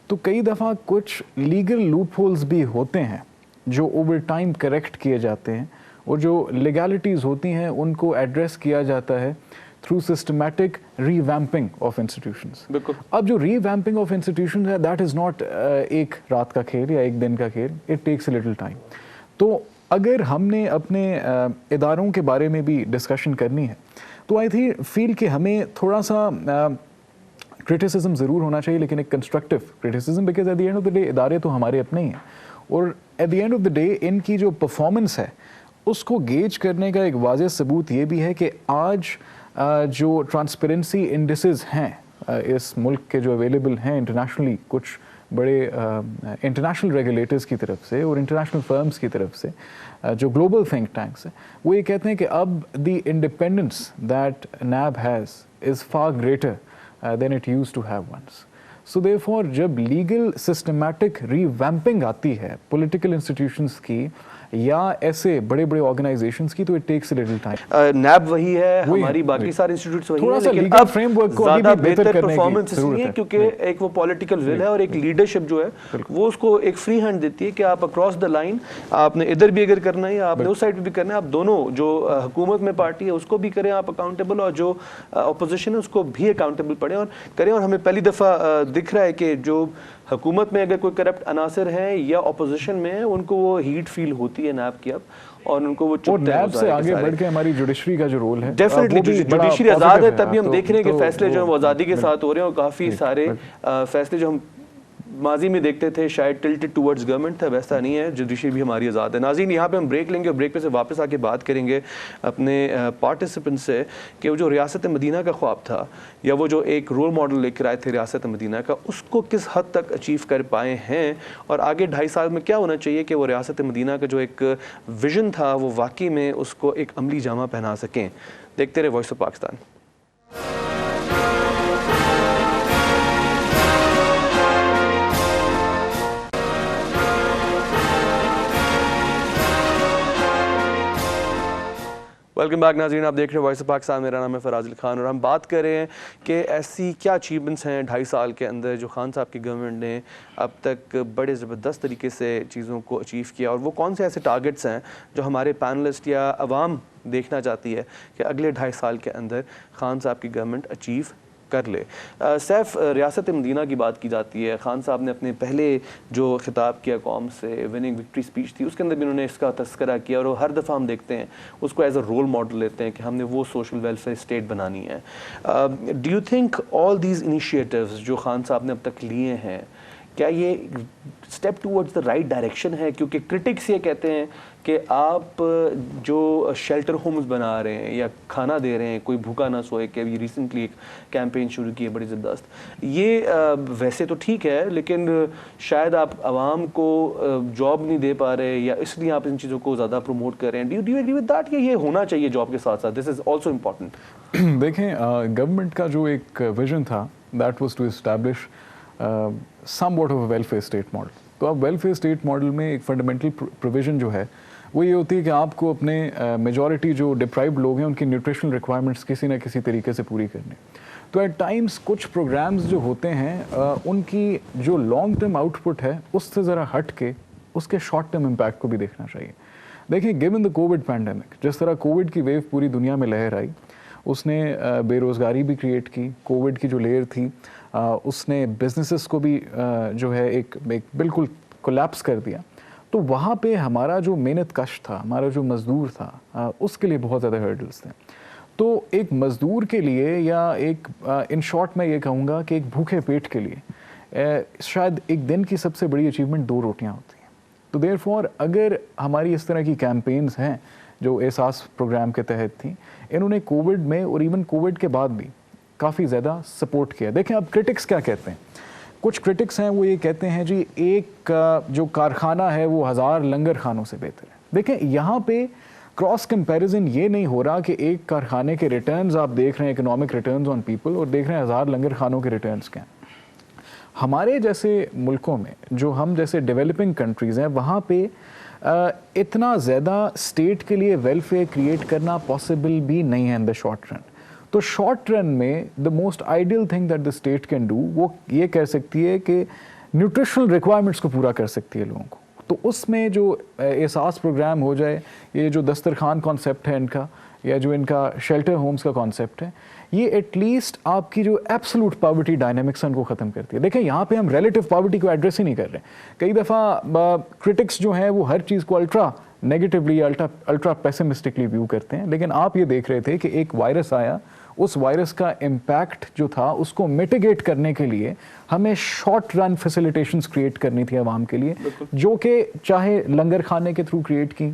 तो कई दफ़ा कुछ लीगल लूप होल्स भी होते हैं जो ओवर टाइम करेक्ट किए जाते हैं, और जो लीगैलिटीज़ होती हैं उनको एड्रेस किया जाता है through systematic revamping of institutions. अब जो रीवैम्पिंग ऑफ इंस्टीट्यूशंस है दैट इज़ नॉट एक रात का खेल या एक दिन का खेल. It takes a little time. तो अगर हमने अपने इदारों के बारे में भी डिस्कशन करनी है तो आई थिंक फील कि हमें थोड़ा सा क्रिटिसिज्म ज़रूर होना चाहिए, लेकिन एक constructive criticism, because at the end of the day इदारे तो हमारे अपने ही हैं, और at the end of the day इनकी जो परफॉर्मेंस है उसको गेज करने का एक वाज़ेह सबूत ये भी है कि आज जो ट्रांसपेरेंसी इंडिसेस हैं इस मुल्क के जो अवेलेबल हैं इंटरनेशनली, कुछ बड़े इंटरनेशनल रेगुलेटर्स की तरफ से और इंटरनेशनल फर्म्स की तरफ से, जो ग्लोबल थिंक टैंक्स हैं, वो ये कहते हैं कि अब the independence that NAB has is far greater than it used to have once. So therefore जब लीगल सिस्टमैटिक रीवैम्पिंग आती है पॉलिटिकल इंस्टीट्यूशंस की या ऐसे बड़े बड़े ऑर्गेनाइजेशंस की, तो it takes a little time. NAB वही है, हमारी बाकी सारे इंस्टीट्यूट्स वही हैं, लेकिन अब फ्रेमवर्क को ज़्यादा बेहतर परफॉर्मेंस इसलिए क्योंकि एक वो पॉलिटिकल विल है और एक लीडरशिप जो है वो उसको एक फ्री हैंड देती है कि आप अक्रॉस द लाइन, आपने इधर भी अगर करना है या आपने उस साइड पे भी करना है, आप दोनों जो हुकूमत में पार्टी है उसको भी करें आप अकाउंटेबल, और जो अपोजिशन है उसको भी अकाउंटेबल पड़े और करें. और हमें पहली दफ़ा दिख रहा है कि जो हुकूमत में अगर कोई करप्ट अनासर है या अपोजिशन में है उनको वो हीट फील होती है नैब की अब, और उनको वो और नैब से आगे बढ़ के हमारी जुडिशरी का जो रोल है, डेफिनेटली जुडिशरी आज़ाद है, तभी हम देख रहे हैं कि फैसले जो है वो आज़ादी के साथ हो रहे हैं, और काफ़ी सारे फैसले जो हम माजी में देखते थे शायद टिल्टेड टुवर्ड्स गवर्नमेंट था, वैसा नहीं है. जुडिशरी भी हमारी आज़ाद है. नाज़रीन, यहाँ पे हम ब्रेक लेंगे और ब्रेक पे से वापस आके बात करेंगे अपने पार्टिसिपेंट से कि वो जो रियासत मदीना का ख्वाब था या वो जो एक रोल मॉडल लेकर आए थे रियासत मदीना का, उसको किस हद तक अचीव कर पाए हैं, और आगे 2.5 साल में क्या होना चाहिए कि वो रियासत मदीना का जो एक विजन था वो वाकई में उसको एक अमली जामा पहना सकें. देखते रहे voice of Pakistan. Welcome back नाज़रीन, आप देख रहे हैं वॉइस ऑफ पाकिस्तान. मेरा नाम है फराज अली खान और हम बात कर रहे हैं कि ऐसी क्या अचीवमेंट्स हैं 2.5 साल के अंदर जो खान साहब की गवर्नमेंट ने अब तक बड़े ज़बरदस्त तरीके से चीज़ों को अचीव किया, और वो कौन से ऐसे टारगेट्स हैं जो हमारे पैनलिस्ट या अवाम देखना चाहती है कि अगले 2.5 साल के अंदर खान साहब की गवर्नमेंट अचीव कर ले. सैफ, रियासत मदीना की बात की जाती है. खान साहब ने अपने पहले जो खिताब किया कौम से, विनिंग विक्ट्री स्पीच थी, उसके अंदर भी उन्होंने इसका तस्करा किया, और हर दफ़ा हम देखते हैं उसको एज अ रोल मॉडल लेते हैं कि हमने वो सोशल वेलफेयर स्टेट बनानी है. Do you think all these initiatives जो खान साहब ने अब तक लिए हैं, کیا یہ step towards the right direction ہے؟ کیونکہ کرٹکس یہ کہتے ہیں کہ آپ جو شیلٹر ہومز بنا رہے ہیں یا کھانا دے رہے ہیں کوئی بھوکا نہ سوئے، کہ ابھی ریسنٹلی ایک کیمپین شروع کی ہے بڑی زبردست، یہ ویسے تو ٹھیک ہے لیکن شاید آپ عوام کو جاب نہیں دے پا رہے، یا اس لیے آپ ان چیزوں کو زیادہ پروموٹ کر رہے ہیں. Do you agree with that کہ یہ ہونا چاہیے جاب کے ساتھ ساتھ؟ This is also important. دیکھیں گورنمنٹ کا جو ایک ویژن تھا that was to establish somewhat of a welfare state model. تو اب ویلفیئر اسٹیٹ ماڈل میں ایک فنڈامنٹل پروویژن جو ہے وہ یہ ہوتی ہے کہ آپ کو اپنے میجورٹی جو ڈپرائیوڈ لوگ ہیں ان کی نیوٹریشنل ریکوائرمنٹس کسی نہ کسی طریقے سے پوری کرنے. تو ایٹ ٹائمس کچھ پروگرامز جو ہوتے ہیں ان کی جو لانگ ٹرم آؤٹ پٹ ہے اس سے ذرا ہٹ کے اس کے شارٹ ٹرم امپیکٹ کو بھی دیکھنا چاہیے. دیکھیں گیون دا کووڈ پینڈیمک، جس طرح کووڈ کی ویو پوری دنیا میں لہر آئی، اس نے بے روزگاری بھی کریٹ کی. کووڈ کی جو لیئر تھی اس نے بزنسز کو بھی جو ہے ایک بالکل کولیپس کر دیا. تو وہاں پہ ہمارا جو محنت کش تھا، ہمارا جو مزدور تھا، اس کے لیے بہت زیادہ ہرڈلس تھے. تو ایک مزدور کے لیے یا ایک ان شارٹ میں یہ کہوں گا کہ ایک بھوکے پیٹ کے لیے شاید ایک دن کی سب سے بڑی اچیومنٹ 2 روٹیاں ہوتی ہیں. تو دیر فور اگر ہماری اس طرح کی کیمپینز ہیں جو احساس پروگرام کے تحت تھیں، انہوں نے کووڈ میں اور ایون کووڈ کے بعد بھی کافی زیادہ سپورٹ کیا. دیکھیں اب کرٹکس کیا کہتے ہیں. کچھ کرٹکس ہیں وہ یہ کہتے ہیں جی ایک جو کارخانہ ہے وہ 1000 لنگر خانوں سے بہتر ہے. دیکھیں یہاں پہ کراس کمپیریزن یہ نہیں ہو رہا کہ ایک کارخانے کے ریٹرنز آپ دیکھ رہے ہیں اکنامک ریٹرنز آن پیپل اور دیکھ رہے ہیں 1000 لنگر خانوں کے ریٹرنز کیا ہیں. ہمارے جیسے ملکوں میں جو ہم جیسے ڈیولپنگ کنٹریز ہیں وہاں پہ اتنا زیادہ اسٹیٹ کے لیے ویلفیئر کریٹ کرنا پاسبل بھی نہیں ہے ان دا شارٹ رن. تو شارٹ رن میں the most ideal thing that the state can do وہ یہ کہہ سکتی ہے کہ نیوٹریشنل ریکوائرمنٹس کو پورا کر سکتی ہے لوگوں کو. تو اس میں جو احساس پروگرام ہو جائے، یہ جو دسترخوان کانسیپٹ ہے ان کا، یا جو ان کا شیلٹر ہومز کا کانسیپٹ ہے، یہ ایٹ لیسٹ آپ کی جو ایبسلوٹ پاورٹی ڈائنامکس ان کو ختم کرتی ہے. دیکھیں یہاں پہ ہم ریلیٹیو پاورٹی کو ایڈریس ہی نہیں کر رہے. کئی دفعہ کرٹکس جو ہیں وہ ہر چیز کو الٹرا نیگیٹولی الٹرا پیسمسٹکلی ویو کرتے ہیں، لیکن آپ یہ دیکھ رہے تھے کہ ایک وائرس آیا، اس وائرس کا امپیکٹ جو تھا اس کو میٹیگیٹ کرنے کے لیے ہمیں شارٹ رن فیسیلیٹیشنز کریٹ کرنی تھی عوام کے لیے، جو کہ چاہے لنگر خانے کے تھرو کریٹ کی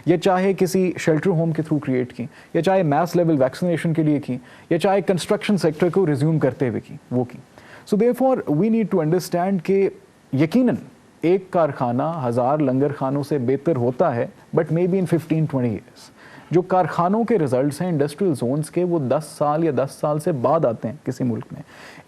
یا چاہے کسی شیلٹر ہوم کے تھرو کریٹ کی، یا چاہے میس لیول ویکسینیشن کے لیے کی، یا چاہے کنسٹرکشن سیکٹر کو ریزیوم کرتے ہوئے کی، وہ کی. So therefore we need to understand کہ یقیناً ایک کارخانہ 1000 لنگر خانوں سے بہتر ہوتا ہے، but maybe in 15-20 years. جو کارخانوں کے ریزلٹس ہیں انڈسٹریل زونز کے وہ 10 سال یا 10 سال سے بعد آتے ہیں کسی ملک میں.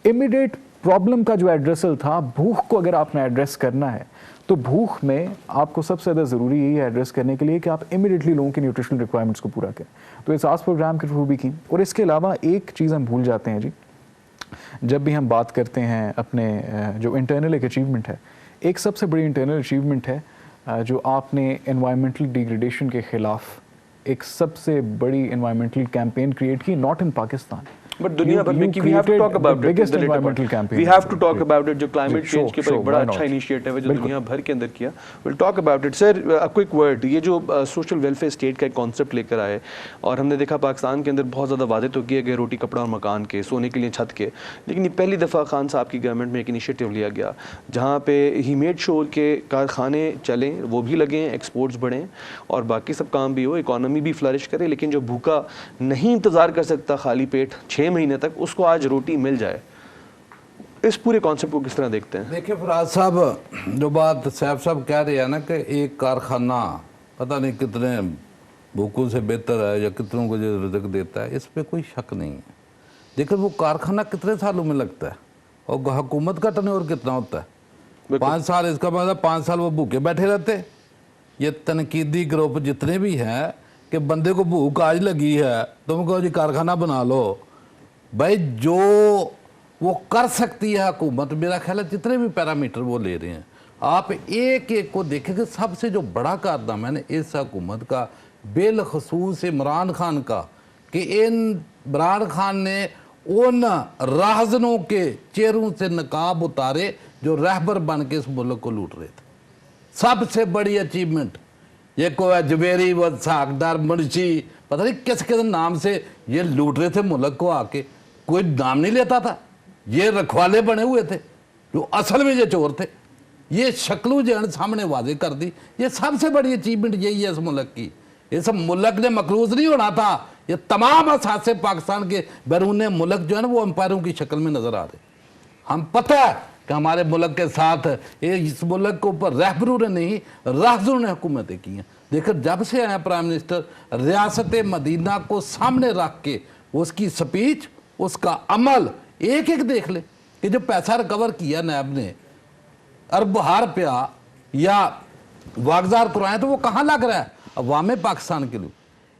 امیڈیٹ پرابلم کا جو ایڈریسل تھا، بھوک کو اگر آپ نے ایڈریس کرنا ہے تو بھوک میں آپ کو سب سے زیادہ ضروری یہی ہے ایڈریس کرنے کے لیے کہ آپ امیڈیٹلی لوگوں کی نیوٹریشنل ریکوائرمنٹس کو پورا کریں. تو احساس پروگرام کے تھرو بھی کی. اور اس کے علاوہ ایک چیز ہم بھول جاتے ہیں جی، جب بھی ہم بات کرتے ہیں اپنے جو انٹرنل ایک اچیومنٹ ہے، ایک سب سے بڑی انٹرنل اچیومنٹ ہے جو آپ نے انوائرمنٹل ڈیگریڈیشن کے خلاف ایک سب سے بڑی انوائرمنٹل کیمپین کریٹ کی، ناٹ ان پاکستان بٹ دنیا بھر میں. we have to talk about it. we have to talk about it. جو climate change کے اوپر ایک بڑا اچھا انیشیٹو ہے جو دنیا بھر کے اندر کیا. we'll talk about it. Sir a quick word. یہ جو سوشل ویلفیئر اسٹیٹ کا ایک کانسیپٹ لے کر آئے اور ہم نے دیکھا پاکستان کے اندر بہت زیادہ وعدے تو کیے گئے روٹی کپڑا اور مکان کے، سونے کے لیے چھت کے، لیکن یہ پہلی دفعہ خان صاحب کی گورنمنٹ میں ایک انیشیٹو لیا گیا جہاں پہ ہی میڈ شور کے کارخانے چلیں، وہ بھی لگیں، ایکسپورٹس بڑھیں اور باقی سب کام بھی ہو، اکانومی بھی فلرش کرے. لیکن جو بھوکا نہیں انتظار کر سکتا خالی پیٹ 6 مہینے تک، اس کو آج روٹی مل جائے. اس پورے کانسیپٹ کو کس طرح دیکھتے ہیں؟ دیکھیں فراز صاحب، جو بات سیف صاحب کہہ رہے ہیں نا کہ ایک کارخانہ پتہ نہیں کتنے بھوکوں سے بہتر ہے یا کتنوں کو جو رزق دیتا ہے، اس پہ کوئی شک نہیں ہے. لیکن وہ کارخانہ کتنے سالوں میں لگتا ہے اور حکومت کا ٹرن اوور کتنا ہوتا ہے؟ 5 سال. اس کا مطلب 5 سال وہ بھوکے بیٹھے رہتے. یہ تنقیدی گروپ جتنے بھی ہیں کہ بندے کو بھوک آج لگی ہے تم کہو جی کارخانہ بنا لو. بھائی جو وہ کر سکتی ہے حکومت، میرا خیال ہے جتنے بھی پیرامیٹر وہ لے رہے ہیں، آپ ایک ایک کو دیکھیں کہ سب سے جو بڑا کارنامہ ہے نا اس حکومت کا، بالخصوص عمران خان کا، کہ عمران خان نے ان راہزنوں کے چہروں سے نقاب اتارے جو رہبر بن کے اس ملک کو لوٹ رہے تھے. سب سے بڑی اچیومنٹ یہ کوئی جبیری و ساکدار منشی پتہ نہیں کس کس نام سے یہ لوٹ رہے تھے ملک کو آ کے. کوئی نام نہیں لیتا تھا، یہ رکھوالے بنے ہوئے تھے. जो असल में ये चोर थे। ये शक्लों जहन सामने वाजे कर दी। ये सबसे बड़ी अचीवमेंट यही है इस मुल्क की। इस मुल्क ने मकरूज नहीं होना था। ये तमाम असासे पाकिस्तान के बैरून मुल्क जो है ना वो एम्पायरों की शक्ल में नजर आ रहे। हम पता है कि हमारे मुल्क के साथ इस मुल्क के ऊपर रहबरों ने नहीं राजों ने हुकूमतें की हैं। देखो जब से आया प्राइम मिनिस्टर, रियासत मदीना को सामने रख के उसकी स्पीच, उसका अमल एक एक देख ले कि जो पैसा रिकवर किया नैब ने अरब रुपया या वागजार करवाए तो वो कहाँ लग रहा है? अवाम पाकिस्तान के लिए।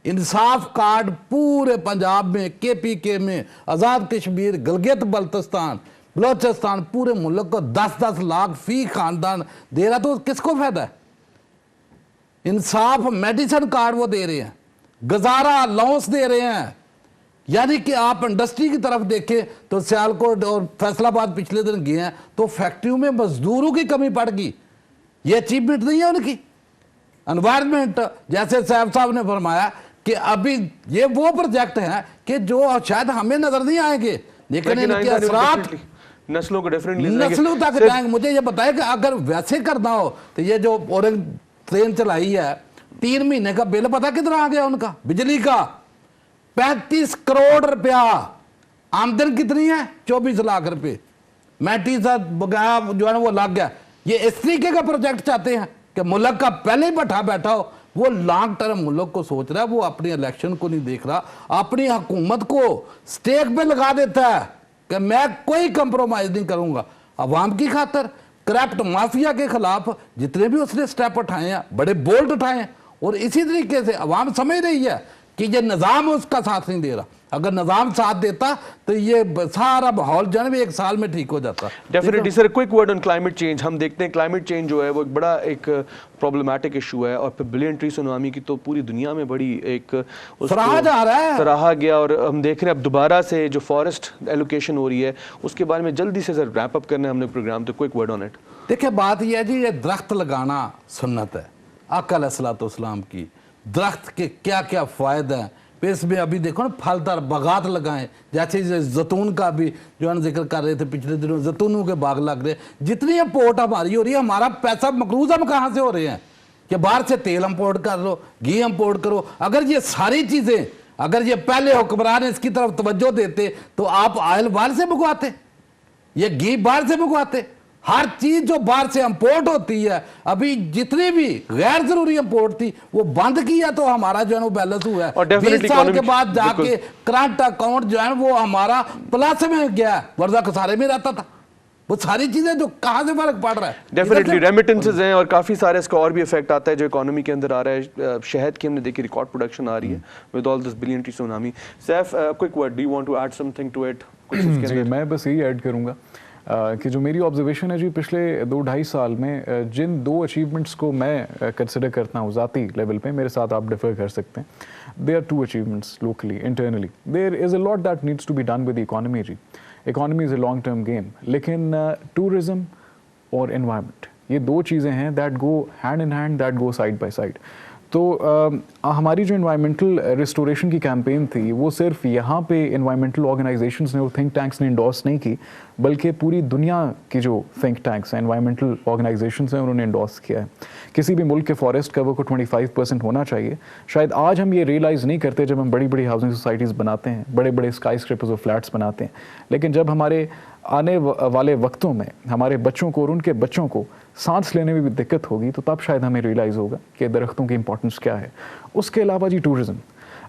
इंसाफ कार्ड पूरे पंजाब में, KPK में, आज़ाद कश्मीर, गिलगित बल्तिस्तान, बलोचिस्तान, पूरे मुल्क को 10-10 लाख फी खानदान दे रहा, तो किसको फायदा है? इंसाफ मेडिसिन कार्ड वो दे रहे हैं, गुजारा अलाउंस दे रहे हैं। यानी कि आप इंडस्ट्री की तरफ देखें तो सियालकोट और फैसलाबाद पिछले दिन गए हैं तो फैक्ट्रियों में मजदूरों की कमी पड़ गई। ये अचीवमेंट नहीं है उनकी। एनवायरनमेंट, जैसे साहब साहब ने फरमाया कि अभी ये वो प्रोजेक्ट हैं कि जो शायद हमें नजर नहीं आएंगे, लेकिन इनके असरात नस्लों को नस्लों तक जाएंगे। मुझे ये बताया कि अगर वैसे करना हो तो ये जो औरंग ट्रेन चलाई है, 3 महीने का बिल पता कितना आ गया उनका बिजली का? 35 करोड़ रुपया। आमदन कितनी है? 24 लाख रुपए। मैटी बगाया जो है ना वो लग गया। ये इस तरीके का प्रोजेक्ट चाहते हैं कि मुल्क का पहले ही बैठा हो। वो लॉन्ग टर्म मुल्क को सोच रहा है, वो अपनी इलेक्शन को नहीं देख रहा, अपनी हुकूमत को स्टेक पे लगा देता है कि मैं कोई कंप्रोमाइज नहीं करूंगा। अवाम की खातर करप्ट माफिया के खिलाफ जितने भी उसने स्टेप उठाए हैं, बड़े बोल्ड उठाए हैं। और इसी तरीके से अवाम समझ रही है कि ये निज़ाम उसका साथ नहीं दे रहा। अगर निज़ाम साथ देता तो ये सारा माहौल जो है एक साल में ठीक हो जाता। Definitely sir, quick word on climate change. हम देखते हैं क्लाइमेट चेंज जो है वो एक बड़ा एक प्रॉब्लमैटिक इशू है, और फिर बिलियन ट्री सुनामी की तो पूरी दुनिया में बड़ी एक सराहा जा रहा है, सराहा गया। और हम देख रहे हैं अब दोबारा से जो फॉरेस्ट एलोकेशन हो रही है उसके बारे में जल्दी से सर रैप अप करना है हमने प्रोग्राम, तो क्विक वर्ड ऑन इट। देखिए बात यह है जी, ये दरख्त लगाना सुन्नत है आका अलैहिस्सलाम की। दरख्त के क्या क्या फ़ायदे हैं, फिर इसमें अभी देखो ना फलदार बागात लगाएं, जैसे जैतून का भी जो है जिक्र कर रहे थे पिछले दिनों, जैतूनों के बाग लग रहे हैं। जितनी इम्पोर्ट हमारी हो रही है, हमारा पैसा मकरूज हम कहाँ से हो रहे हैं कि बाहर से तेल इम्पोर्ट कर लो, घी इम्पोर्ट करो। अगर ये सारी चीज़ें, अगर ये पहले हुक्मरान इसकी तरफ तवज्जो देते तो आप ऑयल बाहर से मंगवाते, ये घी बाहर से मंगवाते। हर चीज जो बाहर से इंपोर्ट होती है, अभी जितनी भी गैर जरूरी इंपोर्ट थी वो बंद किया तो हमारा जो है वो बैलेंस हुआ है। 20 साल के बाद जाके करंट अकाउंट जो है वो हमारा प्लस में गया, वरना खसारे में रहता था। वो सारी चीजें जो कहाँ से फर्क पड़ रहा है। डेफिनेटली रेमिटेंसेस हैं और काफ़ी सारे इसका और भी इफेक्ट आता है जो इकोनॉमी के अंदर आ रहा है। शहद की हमने देखी रिकॉर्ड प्रोडक्शन आ रही है with all this billion tree tsunami. Saif, quick word, do you want to add something to it? जी, मैं बस यही ऐड करूँगा कि जो मेरी ऑब्जर्वेशन है जी, पिछले 2-2.5 साल में जिन 2 अचीवमेंट्स को मैं कंसिडर करता हूँ ज़ाती लेवल पे, मेरे साथ आप डिफर कर सकते हैं। They are 2 achievements locally, internally. There is a lot that needs to be done with the economy जी। Economy is a long term game, लेकिन टूरिज़्म और एनवायरनमेंट, ये 2 चीज़ें हैं that go hand in hand, that go side by side. तो हमारी जो environmental restoration की कैंपेन थी वो सिर्फ यहाँ पे इन्वायरमेंटल ऑर्गेनाइजेशंस ने और थिंक टैंक्स ने इंडोर्स नहीं की, बल्कि पूरी दुनिया की जो थिंक टैंक्स हैं, इन्वायरमेंटल ऑर्गेनाइजेशंस हैं, उन्होंने इंडोर्स किया है। किसी भी मुल्क के फॉरेस्ट कवर को 25% होना चाहिए। शायद आज हम ये रियलाइज़ नहीं करते जब हम बड़ी बड़ी हाउसिंग सोसाइटीज़ बनाते हैं, बड़े बड़े स्काई स्क्रैपर्स और फ्लैट्स बनाते हैं, लेकिन जब हमारे आने वाले वक्तों में हमारे बच्चों को और उनके बच्चों को सांस लेने में भी दिक्कत होगी, तो तब शायद हमें रियलाइज़ होगा कि दरख्तों की इंपॉर्टेंस क्या है। उसके अलावा जी टूरिज़्म,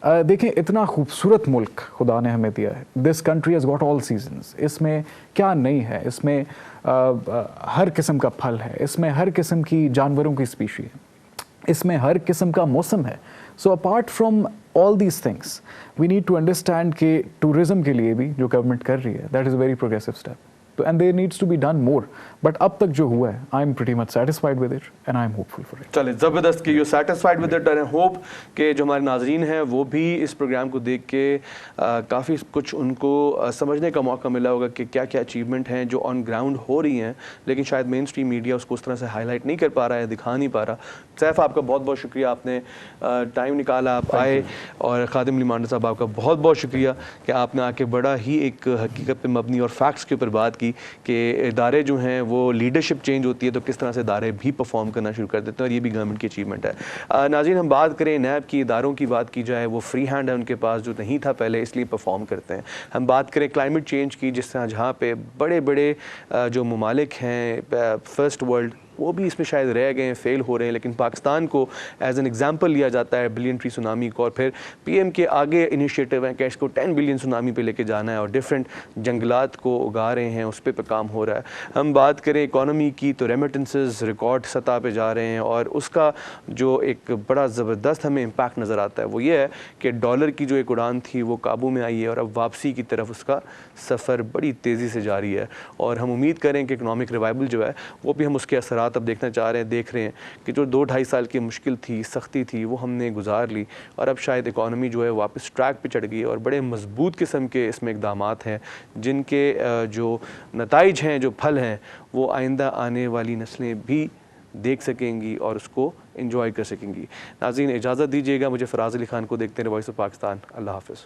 देखें इतना खूबसूरत मुल्क खुदा ने हमें दिया है। This country has got all seasons. इसमें क्या नहीं है, इसमें हर किस्म का फल है, इसमें हर किस्म की जानवरों की स्पीशी है, इसमें हर किस्म का मौसम है। So apart from all these things we need to understand कि टूरिज़्म के लिए भी जो गवर्नमेंट कर रही है that is a very progressive step. तो and there needs to be done more, but अब तक जो हुआ है I am pretty much satisfied with it and I am hopeful for it. चलिए ज़बरदस्त कि you satisfied with it and hope कि जो हमारे नाजरीन हैं वो भी इस प्रोग्राम को देख के काफ़ी कुछ उनको समझने का मौका मिला होगा कि क्या क्या अचीवमेंट हैं जो ऑन ग्राउंड हो रही हैं, लेकिन शायद मेन स्ट्रीम मीडिया उसको उस तरह से हाईलाइट नहीं कर पा रहा है, दिखा नहीं पा रहा। सैफ, आपका बहुत बहुत शुक्रिया, आपने टाइम निकाला, आप आए। और खादिम अली मांडा साहब, आपका बहुत बहुत शुक्रिया कि आपने आके बड़ा ही एक हकीकत पे मबनी और फैक्ट्स के ऊपर बात की। تھی کہ ادارے جو ہیں وہ لیڈرشپ چینج ہوتی ہے تو کس طرح سے ادارے بھی پرفارم کرنا شروع کر دیتے ہیں، اور یہ بھی گورنمنٹ کی اچیومنٹ ہے۔ ناظرین، ہم بات کریں نیب کی اداروں کی بات کی جائے، وہ فری ہینڈ ہے ان کے پاس، جو نہیں تھا پہلے اس لیے پرفارم کرتے ہیں۔ ہم بات کریں کلائمیٹ چینج کی، جس طرح جہاں پہ بڑے بڑے جو ممالک ہیں فرسٹ ورلڈ، وہ بھی اس میں شاید رہ گئے ہیں، فیل ہو رہے ہیں، لیکن پاکستان کو ایز این ایگزامپل لیا جاتا ہے بلین ٹری سونامی کو، اور پھر پی ایم کے آگے انیشیٹو ہیں کہ اس کو 10 بلین سونامی پہ لے کے جانا ہے، اور ڈفرینٹ جنگلات کو اگا رہے ہیں، اس پہ کام ہو رہا ہے۔ ہم بات کریں اکانومی کی تو ریمیٹنسز ریکارڈ سطح پہ جا رہے ہیں، اور اس کا جو ایک بڑا زبردست ہمیں امپیکٹ نظر آتا ہے وہ یہ ہے کہ ڈالر کی جو ایک اڑان تھی وہ قابو میں آئی ہے، اور اب واپسی کی طرف اس کا سفر بڑی تیزی سے جاری ہے، اور ہم امید کریں کہ اکنامک ریوائول جو ہے وہ بھی ہم اس کے اثرات اب دیکھنا چاہ رہے ہیں، دیکھ رہے ہیں کہ جو 2-2.5 سال کی مشکل تھی، سختی تھی، وہ ہم نے گزار لی، اور اب شاید اکانومی جو ہے واپس ٹریک پہ چڑھ گئی ہے، اور بڑے مضبوط قسم کے اس میں اقدامات ہیں جن کے جو نتائج ہیں، جو پھل ہیں، وہ آئندہ آنے والی نسلیں بھی دیکھ سکیں گی اور اس کو انجوائے کر سکیں گی۔ ناظرین، اجازت دیجیے گا، مجھے فراز علی خان کو دیکھتے ہیں وائس آف پاکستان۔ اللہ حافظ۔